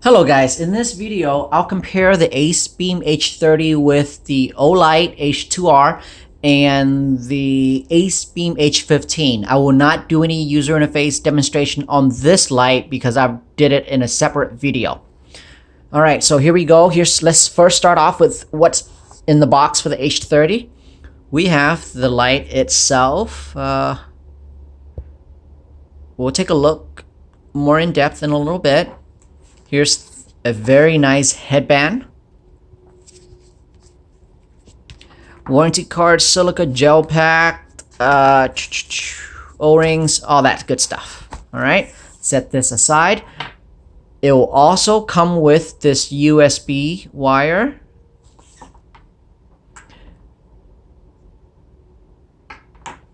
Hello guys, in this video I'll compare the Acebeam H30 with the Olight H2R and the Acebeam H15. I will not do any user interface demonstration on this light because I did it in a separate video. Alright, so here we go. Let's first start off with what's in the box for the H30. We have the light itself. We'll take a look more in depth in a little bit. Here's a very nice headband. Warranty card, silica gel packed, O-rings, all that good stuff. Alright, set this aside. It will also come with this USB wire.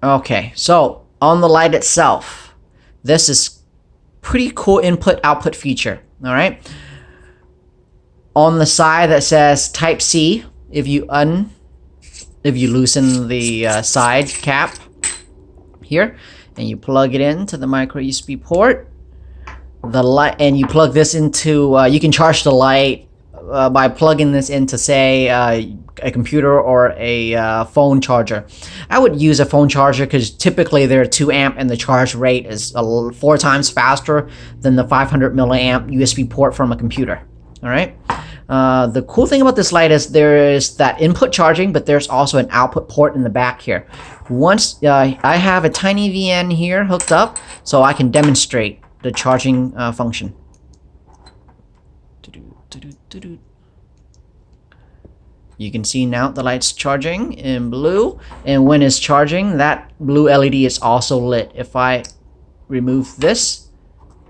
Okay, so on the light itself, this is pretty cool input-output feature. All right. On the side that says Type C, if you loosen the side cap here, and you plug it into the micro USB port, the light, and you plug this into. You can charge the light by plugging this into, say, a computer or a phone charger. I would use a phone charger because typically they're 2 amp and the charge rate is 4 times faster than the 500 milliamp USB port from a computer. All right. The cool thing about this light is there is that input charging, but there's also an output port in the back here. Once I have a tiny VN here hooked up, so I can demonstrate the charging function. You can see now the light's charging in blue, and when it's charging, that blue LED is also lit. If I remove this,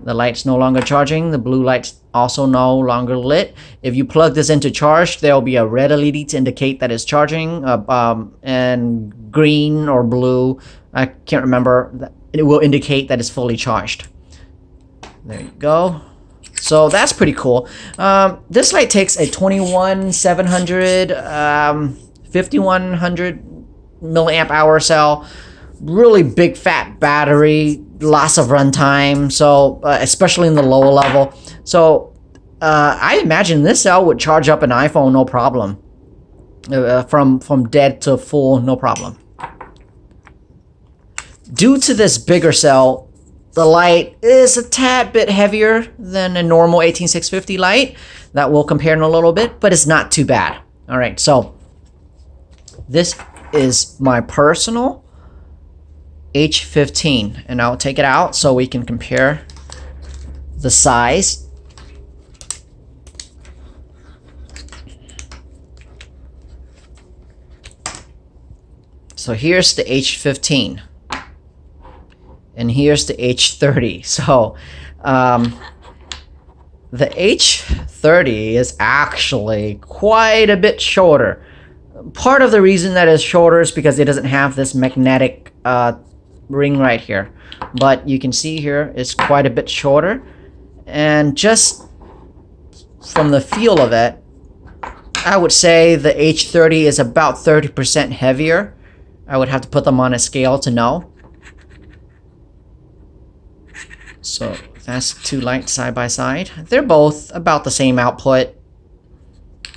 the light's no longer charging, the blue light's also no longer lit. If you plug this into charge, there will be a red LED to indicate that it's charging, and green or blue, I can't remember, it will indicate that it's fully charged. There you go. So that's pretty cool. This light takes a 21700, 5100 milliamp hour cell, really big fat battery, lots of runtime. So especially in the lower level. So I imagine this cell would charge up an iPhone no problem, from dead to full, no problem. Due to this bigger cell, the light is a tad bit heavier than a normal 18650 light. That we'll compare in a little bit, but it's not too bad. All right, so this is my personal H15, and I'll take it out so we can compare the size. So here's the H15. And here's the H30. So the H30 is actually quite a bit shorter. Part of the reason that it's shorter is because it doesn't have this magnetic ring right here. But you can see here it's quite a bit shorter. And just from the feel of it, I would say the H30 is about 30% heavier. I would have to put them on a scale to know. So that's two lights side by side. They're both about the same output.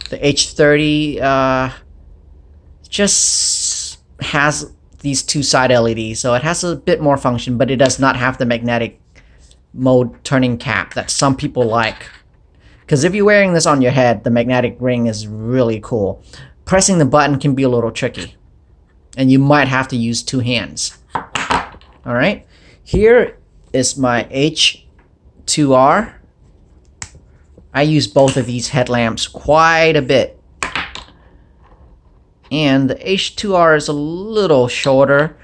The H30 just has these two side LEDs, so it has a bit more function, but it does not have the magnetic mode turning cap that some people like. Because if you're wearing this on your head, the magnetic ring is really cool. Pressing the button can be a little tricky, and you might have to use 2 hands. All right, here is my H2R. I use both of these headlamps quite a bit. And the H2R is a little shorter.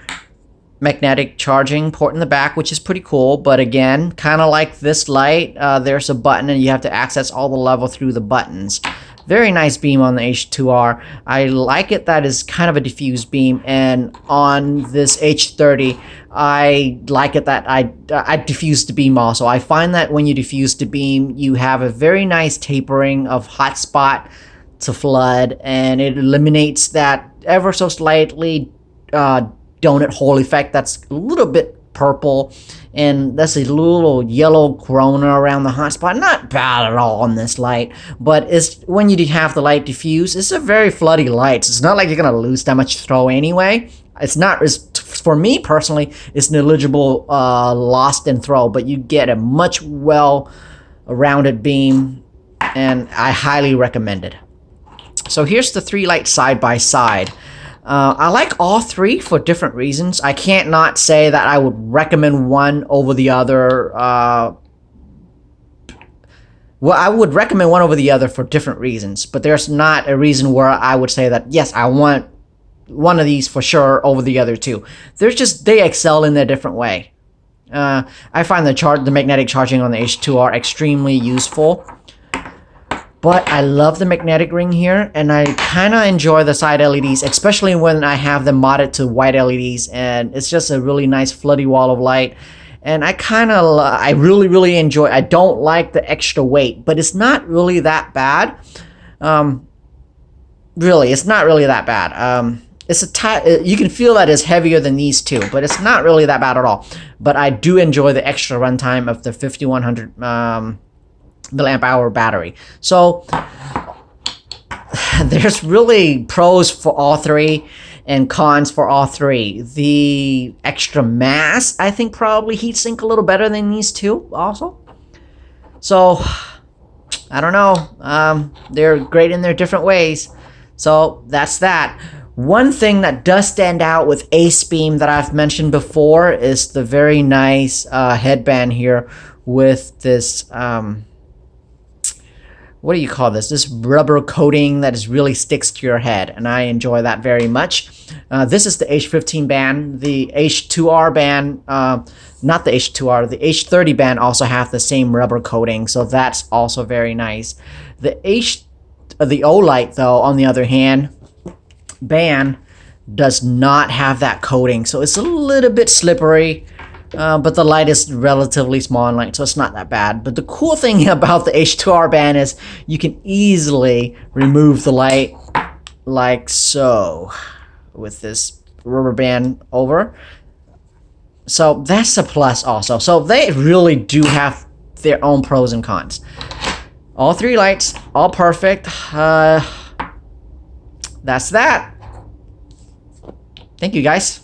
Magnetic charging port in the back, which is pretty cool. But again, kind of like this light, there's a button and you have to access all the level through the buttons. Very nice beam on the H2R. I like it that is kind of a diffused beam, and on this H30, I like it that I diffuse the beam also. I find that when you diffuse the beam, you have a very nice tapering of hot spot to flood, and it eliminates that ever so slightly donut hole effect that's a little bit purple, and that's a little yellow corona around the hotspot. Not bad at all on this light, but it's when you have the light diffuse, it's a very floody light. So it's not like you're gonna lose that much throw anyway. It's not, for me personally, it's negligible lost in throw, but you get a much well-rounded beam, and I highly recommend it. So here's the 3 lights side by side. I like all 3 for different reasons. I can't not say that I would recommend one over the other. Well, I would recommend one over the other for different reasons, but there's not a reason where I would say that, yes, I want one of these for sure over the other 2. They excel in their different way. I find the magnetic charging on the H2R extremely useful. But I love the magnetic ring here, and I kind of enjoy the side LEDs, especially when I have them modded to white LEDs, and it's just a really nice floody wall of light. And I really, really enjoy. I don't like the extra weight, but it's not really that bad. Really, it's not really that bad. You can feel that it's heavier than these 2, but it's not really that bad at all. But I do enjoy the extra runtime of the 5100 milliamp hour battery. So there's really pros for all 3 and cons for all 3. The extra mass, I think, probably heatsink a little better than these 2 also. So I don't know. They're great in their different ways. So that's that. One thing that does stand out with Acebeam that I've mentioned before is the very nice headband here with this what do you call this? This rubber coating that is really sticks to your head, and I enjoy that very much. This is the H15 band. The H2R band, not the H2R, the H30 band also have the same rubber coating, so that's also very nice. The Olight, though, on the other hand, band does not have that coating, so it's a little bit slippery. But the light is relatively small and light, so it's not that bad. But the cool thing about the H2R band is you can easily remove the light like so with this rubber band over. So that's a plus also. So they really do have their own pros and cons. All 3 lights, all perfect. That's that. Thank you, guys.